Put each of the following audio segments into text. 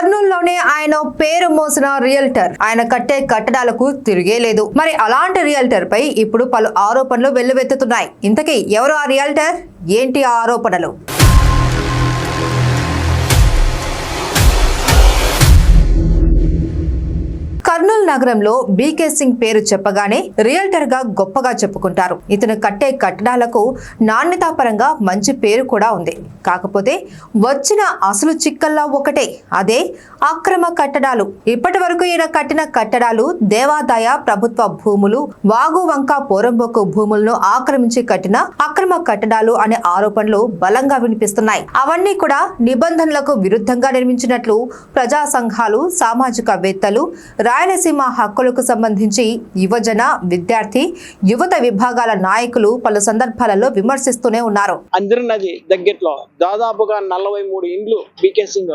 కర్నూలులోనే ఆయన పేరు మోసిన రియల్టర్ ఆయన కట్టే కట్టడాలకు తిరిగే లేదు. మరి అలాంటి రియల్టర్ పై ఇప్పుడు పలు ఆరోపణలు వెల్లువెత్తుతున్నాయి. ఇంతకీ ఎవరు ఆ రియల్టర్, ఏంటి ఆ ఆరోపణలు? కర్నూలు నగరంలో బీకే సింగ్ పేరు చెప్పగానే రియల్టర్ గా గొప్పగా చెప్పుకుంటారు. ఇతను కట్టే కట్టడాలకు నాణ్యతాపరంగా మంచి పేరు కూడా ఉంది. కాకపోతే వచ్చిన అసలు చిక్కల్లా ఒకటే, అదే అక్రమ కట్టడాలు. ఇప్పటి వరకు ఈయన కట్టిన కట్టడాలు దేవాదాయ ప్రభుత్వ భూములు, వాగు వంక పోరంబోకు భూములను ఆక్రమించి కట్టిన అక్రమ కట్టడాలు అనే ఆరోపణలు బలంగా వినిపిస్తున్నాయి. అవన్నీ కూడా నిబంధనలకు విరుద్ధంగా నిర్మించినట్లు ప్రజా సంఘాలు, సామాజికవేత్తలు, రాయలసీమ హక్కులకు సంబంధించి యువజన, విద్యార్థి, యువత విభాగాల నాయకులు పలు సందర్భాలలో విమర్శిస్తూనే ఉన్నారు. అందరి నది దగ్గరలో దాదాపుగా 43 ఇండ్లు బీకే సింగ్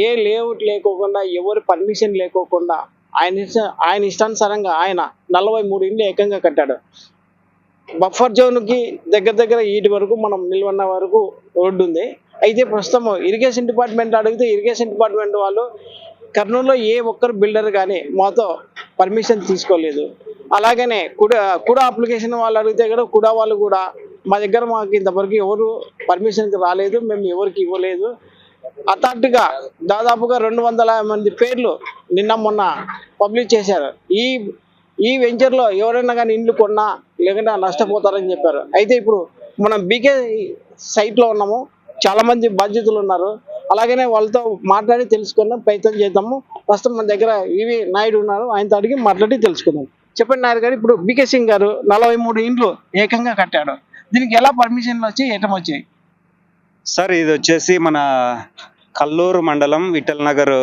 ఏ లేఅవుట్ లేకోకుండా, ఎవరి పర్మిషన్ లేకోకుండా ఆయన ఇష్టానుసారంగా ఆయన 43 ఇండ్లు ఏకంగా కట్టాడు. బఫర్ జోన్కి దగ్గర ఈటి వరకు మనం నిల్వన్న వరకు రోడ్డు ఉంది. అయితే ప్రస్తుతం ఇరిగేషన్ డిపార్ట్మెంట్ అడిగితే ఇరిగేషన్ డిపార్ట్మెంట్ వాళ్ళు కర్నూలులో ఏ ఒక్కరు బిల్డర్ కానీ మాతో పర్మిషన్ తీసుకోలేదు. అలాగనే కూడా అప్లికేషన్ వాళ్ళు అడిగితే కూడా కూడా వాళ్ళు కూడా మా దగ్గర మాకు ఇంతవరకు ఎవరు పర్మిషన్కి రాలేదు, మేము ఎవరికి ఇవ్వలేదు. అథారిటీగా దాదాపుగా 200 మంది పేర్లు నిన్న మొన్న పబ్లిష్ చేశారు. ఈ వెంచర్లో ఎవరైనా కానీ ఇండ్లు కొన్నా లేకుంటే నష్టపోతారని చెప్పారు. అయితే ఇప్పుడు మనం బీకే సైట్లో ఉన్నాము, చాలా మంది బాధ్యతలు ఉన్నారు. అలాగనే వాళ్ళతో మాట్లాడి తెలుసుకుందాం, ప్రయత్నం చేద్దాము. ప్రస్తుతం మన దగ్గర వివి నాయుడు ఉన్నారు, ఆయనతో అడిగి మాట్లాడి తెలుసుకుందాం. చెప్పండి నాయుడు గారు, ఇప్పుడు బీకే సింగ్ గారు 43 ఇండ్లు ఏకంగా కట్టాడు. దీనికి ఎలా పర్మిషన్లు వచ్చి ఏటం వచ్చాయి? సార్, ఇది వచ్చేసి మన కల్లూరు మండలం విఠల్ నగర్,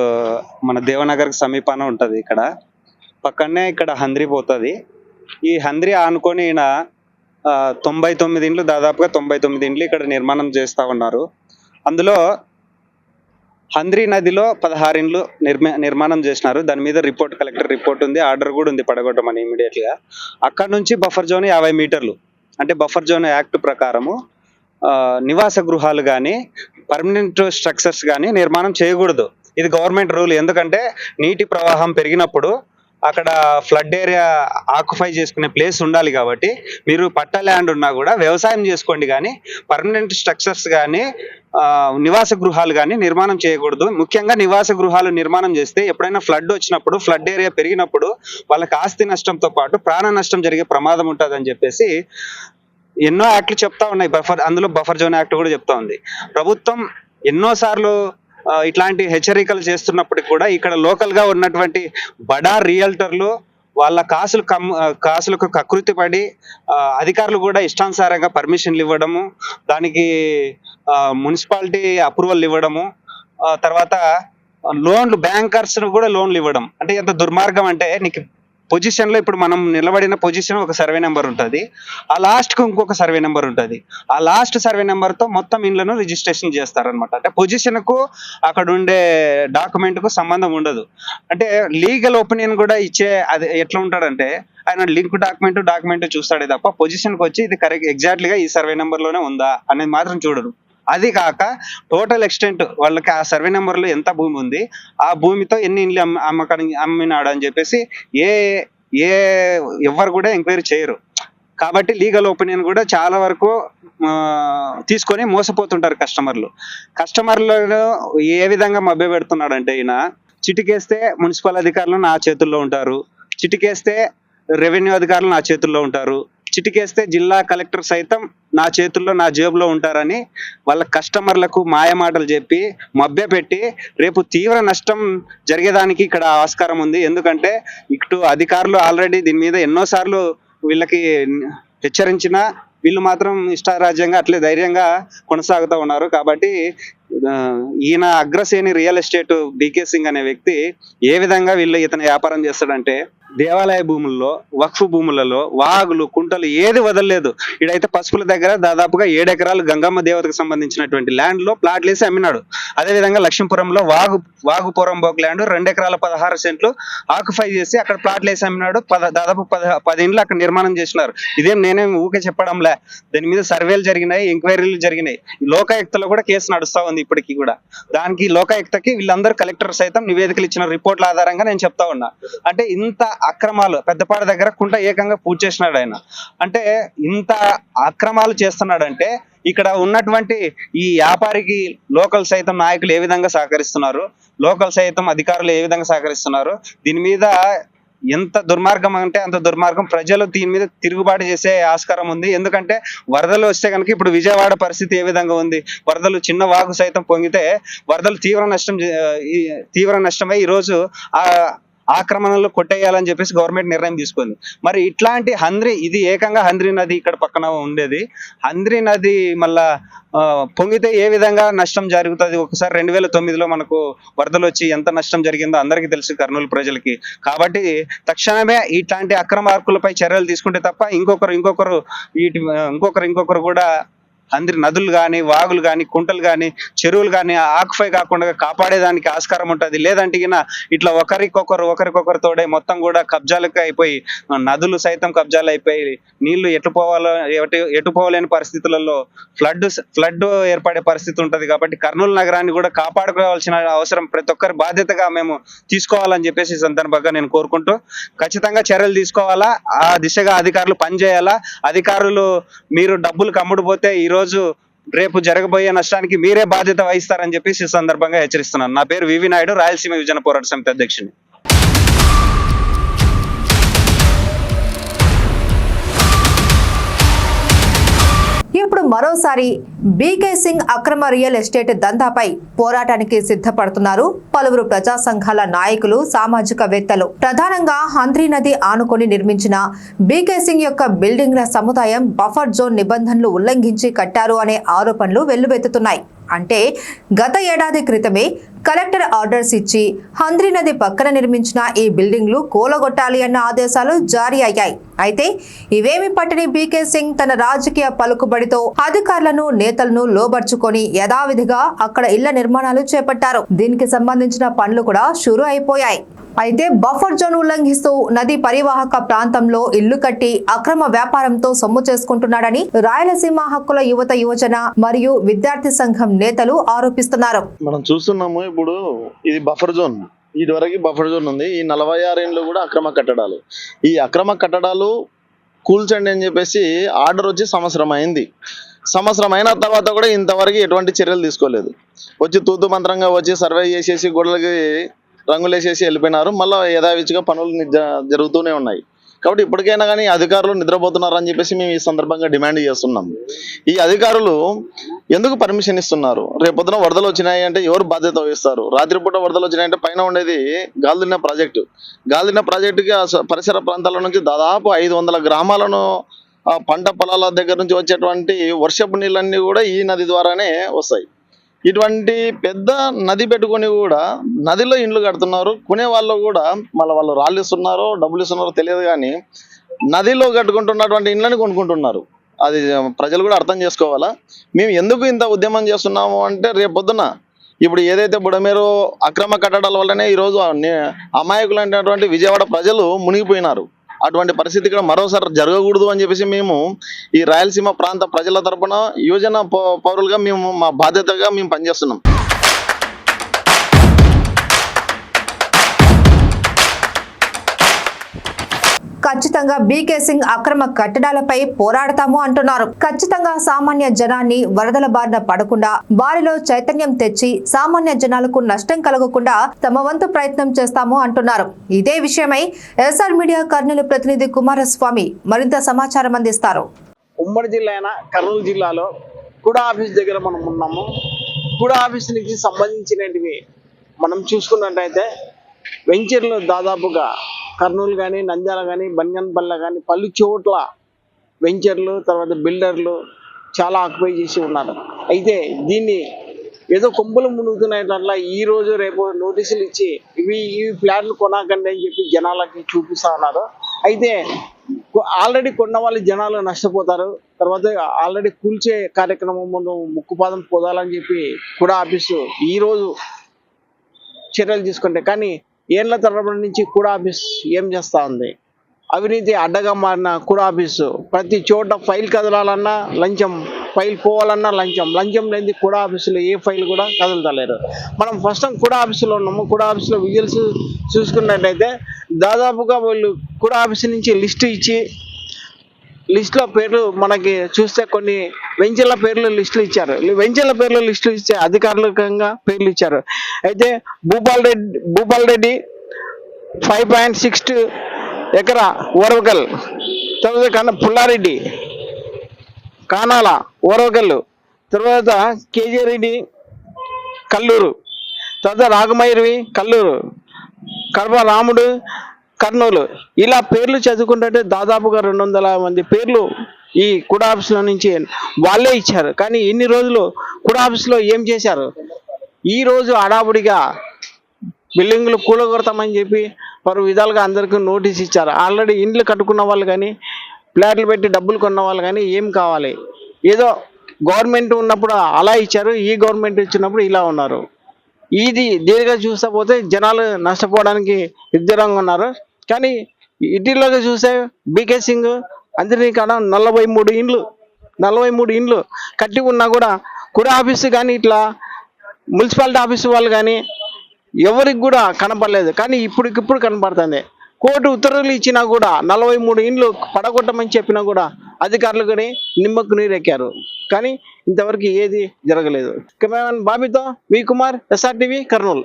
మన దేవనగర్కి సమీపాన ఉంటుంది. ఇక్కడ పక్కనే ఇక్కడ హంద్రి పోతుంది. ఈ హంద్రి ఆనుకొని ఈయన 99 ఇండ్లు, దాదాపుగా 99 ఇండ్లు ఇక్కడ నిర్మాణం చేస్తూ ఉన్నారు. అందులో హంద్రి నదిలో 16 ఇండ్లు నిర్మాణం చేసినారు. దాని మీద కలెక్టర్ రిపోర్ట్ ఉంది, ఆర్డర్ కూడా ఉంది పడగొట్టమని ఇమీడియట్గా. అక్కడ నుంచి బఫర్ జోన్ 50 మీటర్లు, అంటే బఫర్ జోన్ యాక్ట్ ప్రకారము నివాస గృహాలు కానీ పర్మనెంట్ స్ట్రక్చర్స్ కానీ నిర్మాణం చేయకూడదు. ఇది గవర్నమెంట్ రూల్. ఎందుకంటే నీటి ప్రవాహం పెరిగినప్పుడు అక్కడ ఫ్లడ్ ఏరియా ఆక్యుపై చేసుకునే ప్లేస్ ఉండాలి. కాబట్టి మీరు పట్టా ల్యాండ్ ఉన్నా కూడా వ్యవసాయం చేసుకోండి, కానీ పర్మనెంట్ స్ట్రక్చర్స్ కానీ నివాస గృహాలు కానీ నిర్మాణం చేయకూడదు. ముఖ్యంగా నివాస గృహాలు నిర్మాణం చేస్తే ఎప్పుడైనా ఫ్లడ్ వచ్చినప్పుడు, ఫ్లడ్ ఏరియా పెరిగినప్పుడు వాళ్ళకి ఆస్తి నష్టంతో పాటు ప్రాణ నష్టం జరిగే ప్రమాదం ఉంటుందని చెప్పేసి ఎన్నో యాక్ట్లు చెప్తా ఉన్నాయి. అందులో బఫర్ జోన్ యాక్ట్ కూడా చెప్తా ఉంది. ప్రభుత్వం ఎన్నోసార్లు ఇట్లాంటి హెచ్చరికలు చేస్తున్నప్పటికి కూడా ఇక్కడ లోకల్ గా ఉన్నటువంటి బడా రియల్టర్లు వాళ్ళ కాసులకు కకృతి పడి అధికారులు కూడా ఇష్టానుసారంగా పర్మిషన్లు ఇవ్వడము, దానికి మున్సిపాలిటీ అప్రూవల్ ఇవ్వడము, తర్వాత లోన్లు, బ్యాంకర్స్ కూడా లోన్లు ఇవ్వడం. అంటే ఎంత దుర్మార్గం అంటే, నీకు పొజిషన్లో ఇప్పుడు మనం నిలబడిన పొజిషన్ ఒక సర్వే నెంబర్ ఉంటుంది, ఆ లాస్ట్కి ఇంకొక సర్వే నెంబర్ ఉంటుంది. ఆ లాస్ట్ సర్వే నెంబర్తో మొత్తం ఇండ్లను రిజిస్ట్రేషన్ చేస్తారనమాట. అంటే పొజిషన్కు అక్కడ ఉండే డాక్యుమెంట్కు సంబంధం ఉండదు. అంటే లీగల్ ఒపీనియన్ కూడా ఇచ్చే అది ఎట్లా ఉంటాడంటే, ఆయన లింక్ డాక్యుమెంట్ చూస్తాడే తప్ప పొజిషన్కి వచ్చి ఇది కరెక్ట్ ఎగ్జాక్ట్లీగా ఈ సర్వే నెంబర్లోనే ఉందా అనేది మాత్రం చూడరు. అది కాక టోటల్ ఎక్స్టెంట్ వాళ్ళకి ఆ సర్వే నెంబర్లో ఎంత భూమి ఉంది, ఆ భూమితో ఎన్ని ఇండ్లు అమ్మినాడు అని చెప్పేసి ఎవరు కూడా ఎంక్వైరీ చేయరు. కాబట్టి లీగల్ ఒపీనియన్ కూడా చాలా వరకు తీసుకొని మోసపోతుంటారు కస్టమర్లను ఏ విధంగా మభ్య పెడుతున్నాడంటే, ఈయన చిటికేస్తే మున్సిపల్ అధికారులు నా చేతుల్లో ఉంటారు, చిటికేస్తే రెవెన్యూ అధికారులు నా చేతుల్లో ఉంటారు, చిటికేస్తే జిల్లా కలెక్టర్ సైతం నా చేతుల్లో, నా జేబులో ఉంటారని వాళ్ళ కస్టమర్లకు మాయమాటలు చెప్పి మభ్యపెట్టి రేపు తీవ్ర నష్టం జరిగేదానికి ఇక్కడ ఆస్కారం ఉంది. ఎందుకంటే ఇటు అధికారులు ఆల్రెడీ దీని మీద ఎన్నోసార్లు వీళ్ళకి హెచ్చరించినా వీళ్ళు మాత్రం ఇష్టారాజ్యంగా అట్లే ధైర్యంగా కొనసాగుతూ ఉన్నారు. కాబట్టి ఈయన అగ్రశ్రేణి రియల్ ఎస్టేట్ బీకే సింగ్ అనే వ్యక్తి ఏ విధంగా ఇతను వ్యాపారం చేస్తాడంటే, దేవాలయ భూముల్లో, వక్ఫ్ భూములలో వాగులు, కుంటలు ఏది వదలలేదు. ఇడైతే పసుపుల దగ్గర దాదాపుగా 7 ఎకరాలు గంగమ్మ దేవతకు సంబంధించినటువంటి ల్యాండ్ లో ప్లాట్లు వేసి అమ్మినాడు. అదేవిధంగా లక్ష్మీపురంలో వాగుపురం బోక్ ల్యాండ్ 2 ఎకరాల 16 సెంట్లు ఆక్యుపై చేసి అక్కడ ప్లాట్లు వేసి అమ్మినాడు. దాదాపు 10 ఇండ్లు అక్కడ నిర్మాణం చేసినారు. ఇదేం నేనేం ఊకే చెప్పడంలే, దాని మీద సర్వేలు జరిగినాయి, ఎంక్వైరీలు జరిగినాయి. లోకాయుక్తలో కూడా కేసు నడుస్తా ఉంది ఇప్పటికీ కూడా. దానికి లోకాయుక్తకి వీళ్ళందరూ కలెక్టర్ సైతం నివేదికలు ఇచ్చిన రిపోర్ట్ల ఆధారంగా నేను చెప్తా ఉన్నా. అంటే ఇంత అక్రమాలు, పెద్దపాడు దగ్గర కుంట ఏకంగా పూర్తి చేసినాడు ఆయన. అంటే ఇంత అక్రమాలు చేస్తున్నాడంటే ఇక్కడ ఉన్నటువంటి ఈ వ్యాపారికి లోకల్ సైతం నాయకులు ఏ విధంగా సహకరిస్తున్నారు, లోకల్ సైతం అధికారులు ఏ విధంగా సహకరిస్తున్నారు, దీని మీద ఎంత దుర్మార్గం అంటే అంత దుర్మార్గం. ప్రజలు దీని మీద తిరుగుబాటు చేసే ఆస్కారం ఉంది. ఎందుకంటే వరదలు వస్తే కనుక ఇప్పుడు విజయవాడ పరిస్థితి ఏ విధంగా ఉంది, వరదలు చిన్న వాగు సైతం పొంగితే వరదలు తీవ్ర నష్టమై ఈరోజు ఆక్రమణలో కొట్టేయాలని చెప్పేసి గవర్నమెంట్ నిర్ణయం తీసుకుంది. మరి ఇట్లాంటి ఇది ఏకంగా హంద్రీ నది ఇక్కడ పక్కన ఉండేది. హంద్రీ నది మళ్ళా పొంగితే ఏ విధంగా నష్టం జరుగుతుంది. ఒకసారి 2009లో మనకు వరదలు వచ్చి ఎంత నష్టం జరిగిందో అందరికీ తెలుసు కర్నూలు ప్రజలకి. కాబట్టి తక్షణమే ఇట్లాంటి అక్రమార్కులపై చర్యలు తీసుకుంటే తప్ప ఇంకొకరు కూడా అందరి నదులు కానీ, వాగులు కానీ, కుంటలు కానీ, చెరువులు కానీ ఆక్యుపై కాకుండా కాపాడేదానికి ఆస్కారం ఉంటుంది. లేదంటే ఇట్లా ఒకరికొకరు తోడే మొత్తం కూడా కబ్జాలకు అయిపోయి, నదులు సైతం కబ్జాలు అయిపోయి, నీళ్లు ఎటు పోలేని పరిస్థితులలో ఫ్లడ్ ఏర్పడే పరిస్థితి ఉంటుంది. కాబట్టి కర్నూలు నగరాన్ని కూడా కాపాడుకోవాల్సిన అవసరం ప్రతి ఒక్కరి బాధ్యతగా మేము తీసుకోవాలని చెప్పేసి ఈ సందర్భంగా నేను కోరుకుంటూ, ఖచ్చితంగా చర్యలు తీసుకోవాలా, ఆ దిశగా అధికారులు పనిచేయాలా. అధికారులు మీరు డబ్బులు కమ్ముడుపోతే రేపు జరగబోయే నష్టానికి మీరే బాధ్యత వహిస్తారని చెప్పేసి ఈ సందర్భంగా హెచ్చరిస్తున్నాను. నా పేరు వివి నాయుడు, రాయలసీమ యువజన పోరాట సమితి అధ్యక్షుని. ఇప్పుడు మరోసారి బీకే సింగ్ అక్రమ రియల్ ఎస్టేట్ దందాపై పోరాటానికి సిద్ధపడుతున్నారు పలువురు ప్రజా సంఘాల నాయకులు, సామాజికవేత్తలు. ప్రధానంగా హంద్రీ నది ఆనుకొని నిర్మించిన బీకే సింగ్ యొక్క బిల్డింగ్ల సముదాయం బఫర్ జోన్ నిబంధనలు ఉల్లంఘించి కట్టారు అనే ఆరోపణలు వెల్లువెత్తుతున్నాయి. అంటే గత ఏడాది క్రితమే కలెక్టర్ ఆర్డర్స్ ఇచ్చి హంద్రీ నది పక్కన నిర్మించిన ఈ బిల్డింగ్లు కూలగొట్టాలి అన్న ఆదేశాలు జారీ అయ్యాయి. అయితే ఇవేమి పట్టని బీకే సింగ్ తన రాజకీయ పలుకుబడితో అధికారులను, నేతలను లోబర్చుకొని యథావిధిగా అక్కడ ఇళ్ల నిర్మాణాలు చేపట్టారు. దీనికి సంబంధించిన పనులు కూడా షురూ అయిపోయాయి. అయితే బఫర్ జోన్ ఉల్లంఘిస్తూ నది పరివాహక ప్రాంతంలో ఇల్లు కట్టి అక్రమ వ్యాపారంతో సొమ్ము చేసుకుంటున్నాడని రాయలసీమ హక్కుల యువజన మరియు విద్యార్థి సంఘం నేతలు ఆరోపిస్తున్నారు. మనం చూస్తున్నాము ఇప్పుడు ఇది బఫర్ జోన్, ఇదివరకు బఫర్ జోన్ ఉంది. ఈ 46 ఇండ్లు కూడా అక్రమ కట్టడాలు. ఈ అక్రమ కట్టడాలు కూల్చండి అని చెప్పేసి ఆర్డర్ వచ్చి సంవత్సరం అయింది. సంవత్సరం అయిన తర్వాత కూడా ఇంతవరకు ఎటువంటి చర్యలు తీసుకోలేదు. వచ్చి తూతు మంత్రంగా వచ్చి సర్వే చేసేసి గోడలకి రంగులు వేసేసి వెళ్ళిపోయినారు. మళ్ళీ యథావిధిగా పనులు జరుగుతూనే ఉన్నాయి. కాబట్టి ఇప్పటికైనా కానీ అధికారులు నిద్రపోతున్నారని చెప్పేసి మేము ఈ సందర్భంగా డిమాండ్ చేస్తున్నాం. ఈ అధికారులు ఎందుకు పర్మిషన్ ఇస్తున్నారు? రేపొద్దున వరదలు వచ్చినాయి అంటే ఎవరు బాధ్యత వహిస్తారు? రాత్రిపూట వరదలు వచ్చినాయంటే పైన ఉండేది గాలిదిన్న ప్రాజెక్టుకి పరిసర ప్రాంతాల నుంచి దాదాపు 500 గ్రామాలను పంట పొలాల దగ్గర నుంచి వచ్చేటువంటి వర్షపు నీళ్ళన్నీ కూడా ఈ నది ద్వారానే వస్తాయి. ఇటువంటి పెద్ద నది పెట్టుకొని కూడా నదిలో ఇండ్లు కడుతున్నారు. కొనే వాళ్ళు కూడా మళ్ళీ వాళ్ళు రాళ్ళు ఇస్తున్నారో డబ్బులు ఇస్తున్నారో తెలియదు, కానీ నదిలో కట్టుకుంటున్నటువంటి ఇండ్లని కొనుక్కుంటున్నారు. అది ప్రజలు కూడా అర్థం చేసుకోవాలా. మేము ఎందుకు ఇంత ఉద్యమం చేస్తున్నాము అంటే రేపొద్దున ఇప్పుడు ఏదైతే బుడమేరు అక్రమ కట్టడాల వల్లనే ఈరోజు అమాయకులు అనేటువంటి విజయవాడ ప్రజలు మునిగిపోయినారు. అటువంటి పరిస్థితి ఇక్కడ మరోసారి జరగకూడదు అని చెప్పేసి మేము ఈ రాయలసీమ ప్రాంత ప్రజల తరపున యువజన పౌరులుగా మేము మా బాధ్యతగా మేము పనిచేస్తున్నాం. ఖచ్చితంగా బీకే సింగ్ అక్రమ కట్టడాలపై పోరాడతాము అంటున్నారు. ఖచ్చితంగా సామాన్య జనాన్ని వరదల బారిన పడకుండా వారిలో చైతన్యం తెచ్చి సామాన్య జనాలకు నష్టం కలగకుండా తమ వంతు ప్రయత్నం చేస్తాము అంటున్నారు. ఇదే విషయమై ఎస్ఆర్ మీడియా కర్నూలు ప్రతినిధి కుమారస్వామి మరింత సమాచారం అందిస్తారు. ఉమ్మడి జిల్లా అయిన కర్నూలు జిల్లాలో కూడా ఆఫీస్ దగ్గర మనం ఉన్నాము. కూడా ఆఫీస్ నుంచి సంబంధించినవి మనం చూసుకున్నట్టయితే వెంచర్లు దాదాపుగా కర్నూలు కానీ, నంద్యాల కానీ, బన్గన్పల్లె కానీ పలు చోట్ల వెంచర్లు, తర్వాత బిల్డర్లు చాలా ఆక్యుపై చేసి ఉన్నారు. అయితే దీన్ని ఏదో కొంపలు మునుగుతున్నట్ల ఈ రోజు రేపు నోటీసులు ఇచ్చి ఈ ఫ్లాట్లు కొనకండి అని చెప్పి జనాలకి చూపిస్తా ఉన్నారు. అయితే ఆల్రెడీ కొన్న వాళ్ళు జనాలు నష్టపోతారు. తర్వాత ఆల్రెడీ కూల్చే కార్యక్రమం ముందు ముక్కుపాదం పోదాలని చెప్పి కూడా ఆఫీసు ఈ రోజు చర్యలు తీసుకుంటే, కానీ ఏళ్ల తరబడి నుంచి కూడా ఆఫీస్ ఏం చేస్తా ఉంది? అవినీతి అడ్డగా మారిన కూడా ఆఫీసు ప్రతి చోట ఫైల్ కదలాలన్నా లంచం, ఫైల్ పోవాలన్నా లంచం, లంచం లేని కూడా ఆఫీసులో ఏ ఫైల్ కూడా కదలతలేరు. మనం ఫస్ట్ టైం కూడా ఆఫీసులో ఉన్నాము. కూడా ఆఫీసులో విజిల్స్ చూసుకున్నట్టయితే దాదాపుగా వాళ్ళు కూడా ఆఫీసు నుంచి లిస్టు ఇచ్చి, లిస్టులో పేర్లు మనకి చూస్తే కొన్ని వెంచర్ల పేర్లు లిస్టులు ఇచ్చారు. వెంచర్ల పేర్లు లిస్టులు ఇచ్చే అధికారికంగా పేర్లు ఇచ్చారు. అయితే భూపాల్ రెడ్డి 5.6 ఎకరా ఓరవకల్, తర్వాత పుల్లారెడ్డి కానాల ఓరవకల్లు, తర్వాత కేజీ రెడ్డి కల్లూరు, తర్వాత రాగమయ్యవి కల్లూరు, కడప రాముడు కర్నూలు. ఇలా పేర్లు చదువుకుంటే దాదాపుగా 200 మంది పేర్లు ఈ కూడా ఆఫీసులో నుంచి వాళ్ళే ఇచ్చారు. కానీ ఇన్ని రోజులు కూడా ఆఫీసులో ఏం చేశారు? ఈ రోజు హడావుడిగా బిల్డింగ్లు కూలగొడతామని చెప్పి పలు విధాలుగా అందరికీ నోటీస్ ఇచ్చారు. ఆల్రెడీ ఇండ్లు కట్టుకున్న వాళ్ళు కానీ, ఫ్లాట్లు పెట్టి డబ్బులు కొన్న వాళ్ళు కానీ ఏం కావాలి? ఏదో గవర్నమెంట్ ఉన్నప్పుడు అలా ఇచ్చారు, ఈ గవర్నమెంట్ ఇచ్చినప్పుడు ఇలా ఉన్నారు. ఇది దీనిగా చూస్తే పోతే జనాలు నష్టపోవడానికి సిద్ధంగా ఉన్నారు. కానీ ఇటీవలగా చూస్తే బీకే సింగ్ అందరినీ కాడ 43 ఇండ్లు కట్టి ఉన్నా కూడా ఆఫీసు కానీ ఇట్లా మున్సిపాలిటీ ఆఫీసు వాళ్ళు కానీ ఎవరికి కూడా కనపడలేదు. కానీ ఇప్పటికిప్పుడు కనపడుతుంది. కోర్టు ఉత్తర్వులు ఇచ్చినా కూడా 43 ఇండ్లు పడగొట్టమని చెప్పినా కూడా అధికారులు కానీ నిమ్మకు నీరెక్కారు. కానీ ఇంతవరకు ఏది జరగలేదు. కెమెరామెన్ బాబీతో వి కుమార్, SRTV, కర్నూలు.